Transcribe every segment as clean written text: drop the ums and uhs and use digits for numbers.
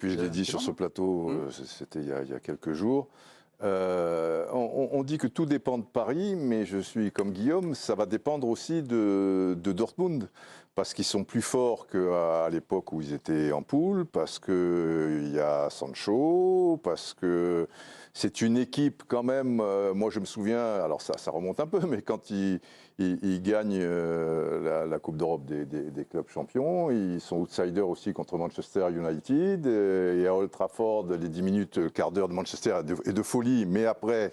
Puis je l'ai dit sur ce plateau, c'était il y a quelques jours. On dit que tout dépend de Paris, mais je suis comme Guillaume, ça va dépendre aussi de Dortmund, parce qu'ils sont plus forts qu'à l'époque où ils étaient en poule, parce qu'il y a Sancho, parce que c'est une équipe quand même, moi je me souviens, alors ça remonte un peu, mais quand ils gagnent la Coupe d'Europe des clubs champions, ils sont outsiders aussi contre Manchester United, et à Old Trafford, les 10 minutes, le quart d'heure de Manchester est de folie, mais après,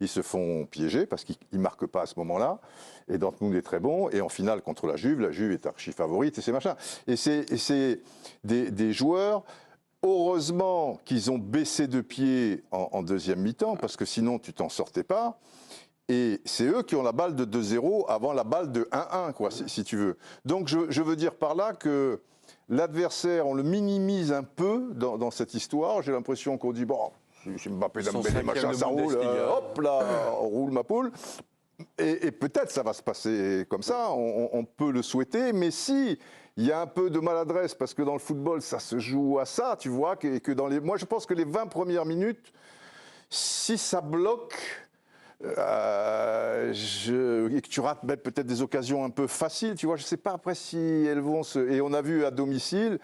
ils se font piéger parce qu'ils ne marquent pas à ce moment-là. Et Dortmund est très bon. Et en finale contre la Juve est archi favorite et c'est machin. Et c'est des joueurs, heureusement qu'ils ont baissé de pied en deuxième mi-temps, parce que sinon tu t'en sortais pas. Et c'est eux qui ont la balle de 2-0 avant la balle de 1-1, quoi, si tu veux. Donc je veux dire par là que l'adversaire, on le minimise un peu dans cette histoire. J'ai l'impression qu'on dit, bon, c'est Mbappé, Dembélé, machin, ça roule, hop là, on roule ma poule. Et peut-être ça va se passer comme ça, on peut le souhaiter, mais si il y a un peu de maladresse, parce que dans le football, ça se joue à ça, tu vois, moi je pense que les 20 premières minutes, si ça bloque, et que tu rates peut-être des occasions un peu faciles, tu vois, je ne sais pas après si elles vont se... Et on a vu à domicile...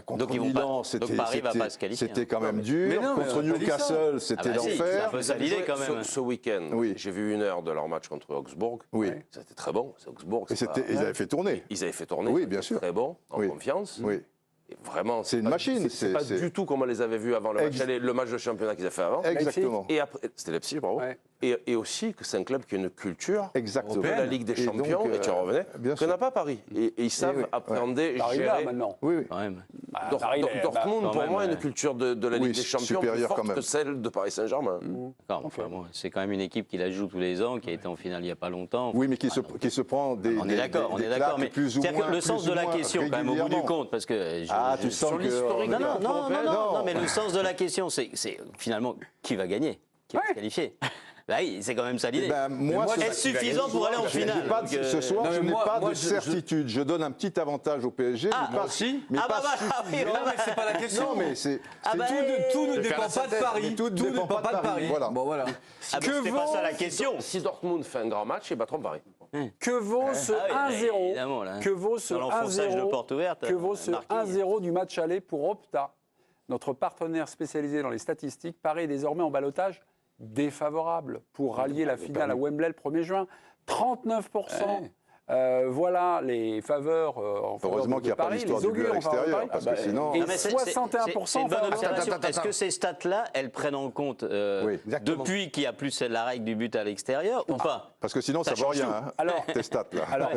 contre Milan, c'était quand même dur. Contre Newcastle, c'était l'enfer. Ça l'idée quand même. Ce week-end, j'ai vu 1 heure de leur match contre Augsbourg. Oui. C'était très bon. Augsbourg. Ils avaient fait tourner. Ils avaient fait tourner. Oui, bien sûr. Très bon, en confiance. Oui. Et vraiment, c'est une machine. C'est pas du tout comme on les avait vus avant le match de championnat qu'ils avaient fait avant. Exactement. Et après, c'était Leipzig, bravo. Ouais. Et aussi que c'est un club qui a une culture de la Ligue des Champions, et tu en revenais, que n'a pas Paris. Et ils savent appréhender, gérer. Maintenant. Oui. Dortmund, pour moi, a une culture de la Ligue des Champions plus forte que celle de Paris Saint-Germain. C'est quand même une équipe qui la joue tous les ans, qui a été en finale il n'y a pas longtemps. Oui, mais qui se prend des on est d'accord, mais c'est-à-dire que le sens de la question, quand même, au bout du compte, parce que... tu sens que... Non, mais le sens de la question, c'est finalement qui va gagner, qui va se qualifier. Bah oui, c'est quand même ça l'idée. Est-ce suffisant pour aller en finale? Ce soir, je n'ai pas de certitude. Je donne un petit avantage au PSG. Moi aussi. Mais pas mais c'est pas la question. Non, mais c'est tout ne dépend pas de Paris. Tout ne dépend pas de Paris. Voilà. Bon, voilà. C'est pas ça la question. Si Dortmund fait un grand match, ils battront Paris. Que vaut ce 1-0 Que vaut ce 1-0 Que vaut ce 1-0 du match aller pour Opta, notre partenaire spécialisé dans les statistiques? Paris est désormais en ballottage défavorable pour rallier la finale à Wembley le 1er juin. 39%. Voilà les faveurs en faveur de Paris, les augures en faveur de Paris. Parce que sinon... Et 61% c'est une bonne observation. Est-ce que ces stats-là, elles prennent en compte depuis qu'il n'y a plus la règle du but à l'extérieur ou pas? Parce que sinon, ça ne vaut rien, tes stats-là. Alors,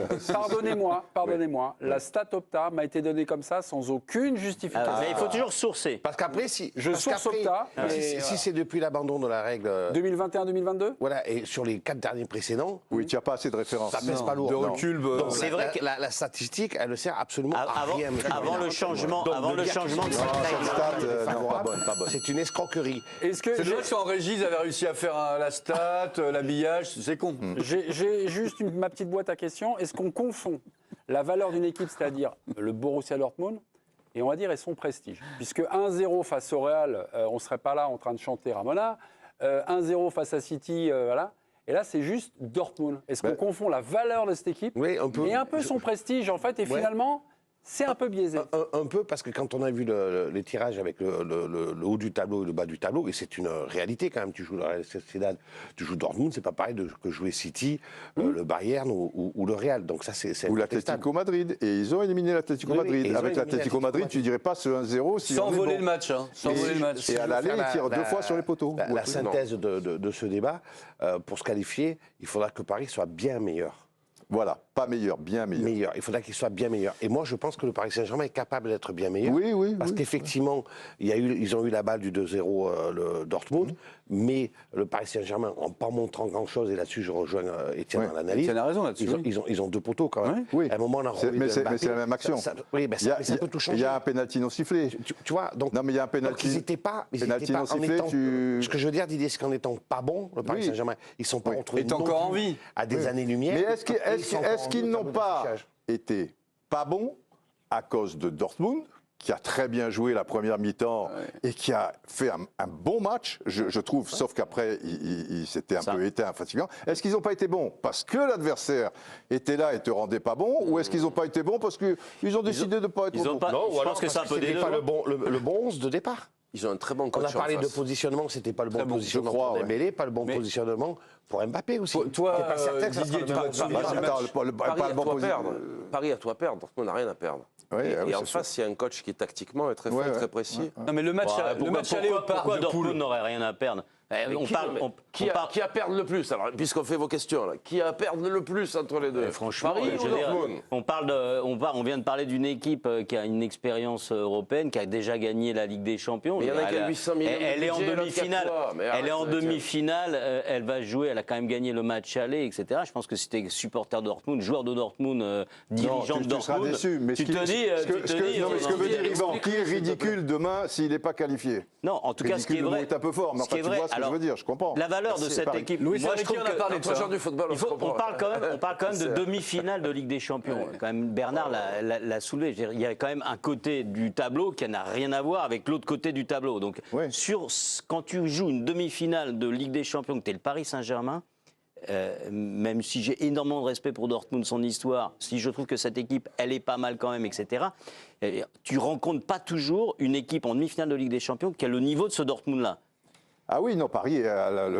pardonnez-moi, la stat Opta m'a été donnée comme ça, sans aucune justification. Mais il faut toujours sourcer. Parce qu'après, si Opta, si c'est depuis l'abandon de la règle 2021-2022, voilà, et sur les 4 derniers précédents, oui, tu n'as pas assez de références. Ça pèse pas lourd. C'est vrai que la statistique, elle ne sert absolument à rien. Avant le changement de cette règle, c'est une escroquerie. C'est vrai que en régie, ils avaient réussi à faire la stat, l'habillage, c'est con. J'ai juste ma petite boîte à questions. Est-ce qu'on confond la valeur d'une équipe, c'est-à-dire le Borussia Dortmund, et on va dire et son prestige? Puisque 1-0 face au Real, on ne serait pas là en train de chanter Ramona. 1-0 face à City, voilà. Et là, c'est juste Dortmund. Est-ce qu'on confond la valeur de cette équipe et un peu son prestige, en fait, et finalement, c'est un peu biaisé. Un peu, parce que quand on a vu les tirages avec le haut du tableau et le bas du tableau, et c'est une réalité quand même, tu joues la Real Sociedad, tu joues Dortmund, c'est pas pareil que jouer City, le Bayern ou le Real. Donc ça, c'est ou l'Atlético Madrid. Et ils ont éliminé l'Atlético Madrid. Avec l'Atlético Madrid, tu dirais pas ce 1-0 si sans voler le match. Sans voler le match. Et à l'aller, ils tirent 2 fois sur les poteaux. La synthèse de ce débat, pour se qualifier, il faudra que Paris soit bien meilleur. Voilà, pas meilleur, bien meilleur. Il faudra qu'il soit bien meilleur. Et moi, je pense que le Paris Saint-Germain est capable d'être bien meilleur. Oui. Parce qu'effectivement, ils ont eu la balle du 2-0, le Dortmund, mais le Paris Saint-Germain, en pas montrant grand-chose, et là-dessus, je rejoins Étienne dans l'analyse. Étienne a raison là-dessus. Ils ont 2 poteaux quand même. Oui. À un moment, on a mais c'est la même action. Ça peut tout changer. Il y a un pénalty non sifflé. Tu vois, donc, non, mais il y a un pénalty. Ils n'étaient pas non sifflé. Ce que je veux dire, Didier, c'est qu'en n'étant pas bon, le Paris Saint-Germain, ils ne sont pas retrouvés encore en vie à des années-lumière. Mais est-ce qu'ils n'ont pas été pas bons à cause de Dortmund qui a très bien joué la première mi-temps et qui a fait un bon match, je trouve, sauf qu'après, il s'était un peu éteint, fatigant. Est-ce qu'ils n'ont pas été bons parce que l'adversaire était là et te rendait pas bon, ou est-ce qu'ils n'ont pas été bons parce qu'ils ont décidé de ne pas être bons? Non, je pense que c'est un peu des deux. Pas le bon 11 de départ. Ils ont un très bon coach. On a parlé de positionnement, c'était pas le bon positionnement pour Dembélé, pas le bon positionnement pour Mbappé aussi. Toi, Didier, tu vas te souvenir Paris a tout à perdre, Dortmund n'a rien à perdre. Et en face, il y a un coach qui tactiquement est très fort, très précis. Non, mais le match aller au parc pourquoi Dortmund n'aurait rien à perdre? Qui a à perdre le plus? Alors, puisqu'on fait vos questions, là, qui a à perdre le plus entre les deux? Franchement, Paris ou Dortmund? on vient de parler d'une équipe qui a une expérience européenne, qui a déjà gagné la Ligue des Champions. Mais il y en a qui a 800 millions. Elle est en demi-finale. Elle est en demi-finale. Elle va jouer. Elle a quand même gagné le match aller, etc. Je pense que si tu es supporter de Dortmund, joueur de Dortmund, dirigeant de Dortmund, tu seras déçu. Mais ce que veut dire Yvan, qui est ridicule demain s'il n'est pas qualifié? Non, en tout cas, ce qui est vrai, est un peu fort, mais enfin, tu vois ce que je veux dire, je comprends. La valeur de cette équipe. Louis, moi, je trouve que parle du football. On parle quand même de demi-finale de Ligue des Champions. Quand même, Bernard l'a soulevé. Il y a quand même un côté du tableau qui n'a rien à voir avec l'autre côté du tableau. Donc, quand tu joues une demi-finale de Ligue des Champions, que tu es le Paris Saint-Germain, même si j'ai énormément de respect pour Dortmund, son histoire, si je trouve que cette équipe, elle est pas mal quand même, etc., tu rencontres pas toujours une équipe en demi-finale de Ligue des Champions qui a le niveau de ce Dortmund-là. Ah oui, non, Paris...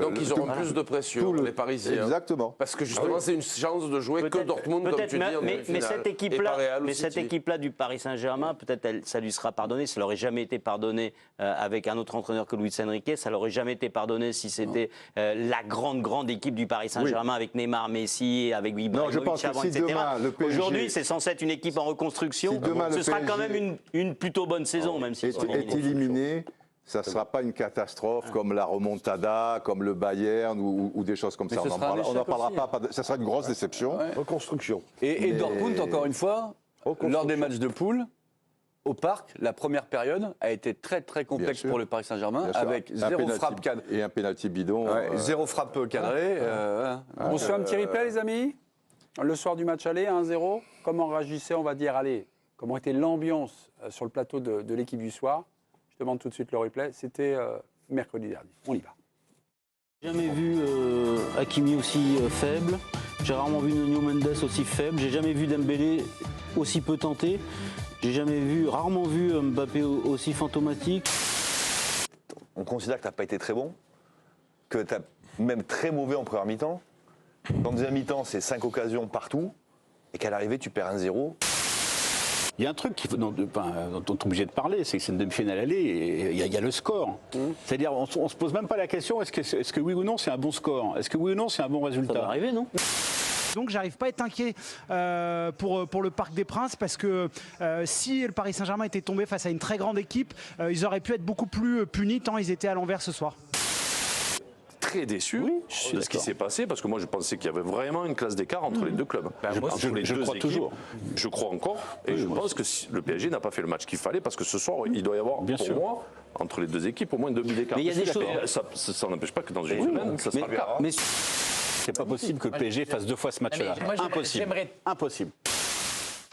Donc ils auront plus de pression, les Parisiens. Exactement. Parce que justement, c'est une chance de jouer que Dortmund, comme tu dis, en demi-finale. Mais cette équipe-là du Paris Saint-Germain, peut-être ça lui sera pardonné. Ça leur aurait jamais été pardonné avec un autre entraîneur que Luis Enrique. Ça leur aurait jamais été pardonné si c'était la grande équipe du Paris Saint-Germain avec Neymar, Messi, avec Ibrahimovic avant, etc. Aujourd'hui, c'est censé être une équipe en reconstruction. Ce sera quand même une plutôt bonne saison, même si est éliminé. Ça ne sera pas une catastrophe comme la remontada, comme le Bayern ou des choses comme ça. On n'en parlera pas. Ça sera une grosse déception. Reconstruction. Et Dortmund, encore une fois, lors des matchs de poule, au parc, la première période a été très très complexe pour le Paris Saint-Germain, avec zéro frappe cadrée. Et un pénalty bidon. Zéro frappe cadrée. On se fait un petit replay, les amis? Le soir du match aller, 1-0. Comment réagissait, on va dire, comment était l'ambiance sur le plateau de l'équipe du soir? Je demande tout de suite le replay. C'était mercredi dernier. On y va. J'ai jamais vu Hakimi aussi faible. J'ai rarement vu Nuno Mendes aussi faible. J'ai jamais vu Dembélé aussi peu tenté. J'ai rarement vu Mbappé aussi fantomatique. On considère que tu n'as pas été très bon, que tu as même très mauvais en première mi-temps. En deuxième mi-temps, c'est 5 occasions partout. Et qu'à l'arrivée, tu perds 1-0. Il y a un truc dont on est obligé de parler, c'est que c'est une demi-finale aller et il y a le score. C'est-à-dire, on ne se pose même pas la question, est-ce que oui ou non c'est un bon score? Est-ce que oui ou non c'est un bon résultat? Ça va arriver, non? Donc j'arrive pas à être inquiet pour le Parc des Princes parce que si le Paris Saint-Germain était tombé face à une très grande équipe, ils auraient pu être beaucoup plus punis tant ils étaient à l'envers ce soir. Très déçu de ce qui s'est passé parce que moi je pensais qu'il y avait vraiment une classe d'écart entre les deux clubs. Je crois toujours. Je crois encore et je pense que le PSG n'a pas fait le match qu'il fallait parce que ce soir il doit y avoir pour moi entre les deux équipes au moins 2 buts d'écart. Mais il y a des choses. Ça n'empêche pas que dans une semaine ça sera le cas. Mais c'est pas possible que le PSG fasse 2 fois ce match-là. Impossible.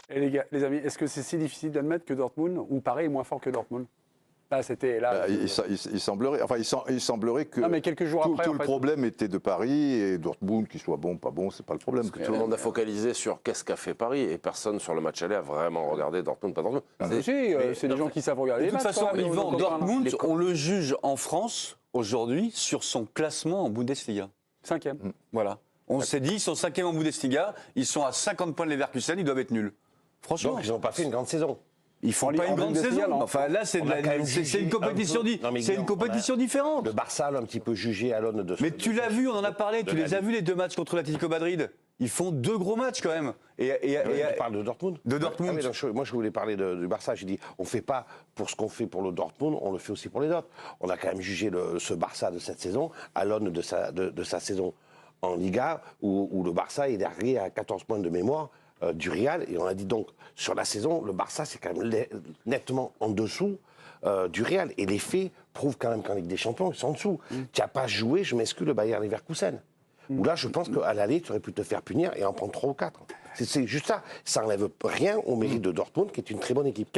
Et les gars, les amis, est-ce que c'est si difficile d'admettre que Dortmund ou Paris est moins fort que Dortmund? Il semblerait que mais quelques jours après, tout le problème était de Paris et Dortmund, qu'il soit bon, pas bon, c'est pas le problème. Tout le monde a focalisé sur qu'est-ce qu'a fait Paris et personne sur le match aller a vraiment regardé Dortmund, pas Dortmund. C'est des gens qui savent regarder. De toute façon, Yvan, Dortmund, on le juge en France aujourd'hui sur son classement en Bundesliga. 5e. Voilà. On s'est dit, ils sont 5e en Bundesliga, ils sont à 50 points de Leverkusen, ils doivent être nuls. Franchement. Donc ils n'ont pas fait une grande saison. Ils font pas une grande saison. Enfin là, c'est une compétition, différente. Le Barça l'a un petit peu jugé à l'aune de. Mais tu l'as vu, on en a parlé. Tu les as vus les 2 matchs contre l'Atlético Madrid. Ils font 2 gros matchs quand même. Tu parles de Dortmund. De Dortmund. Ah oui, moi, je voulais parler du Barça. J'ai dit, on ne fait pas pour ce qu'on fait pour le Dortmund, on le fait aussi pour les autres. On a quand même jugé ce Barça de cette saison à l'aune de sa saison en Liga, où le Barça est derrière à 14 points de mémoire du Real. Et on a dit donc, sur la saison, le Barça, c'est quand même nettement en dessous du Real. Et les faits prouvent quand même qu'en Ligue des Champions, ils sont en dessous. Tu n'as pas joué, je m'excuse, le Bayern Leverkusen. Où là, je pense qu'à l'aller, tu aurais pu te faire punir et en prendre 3 ou 4. C'est juste ça. Ça n'enlève rien au mérite de Dortmund, qui est une très bonne équipe.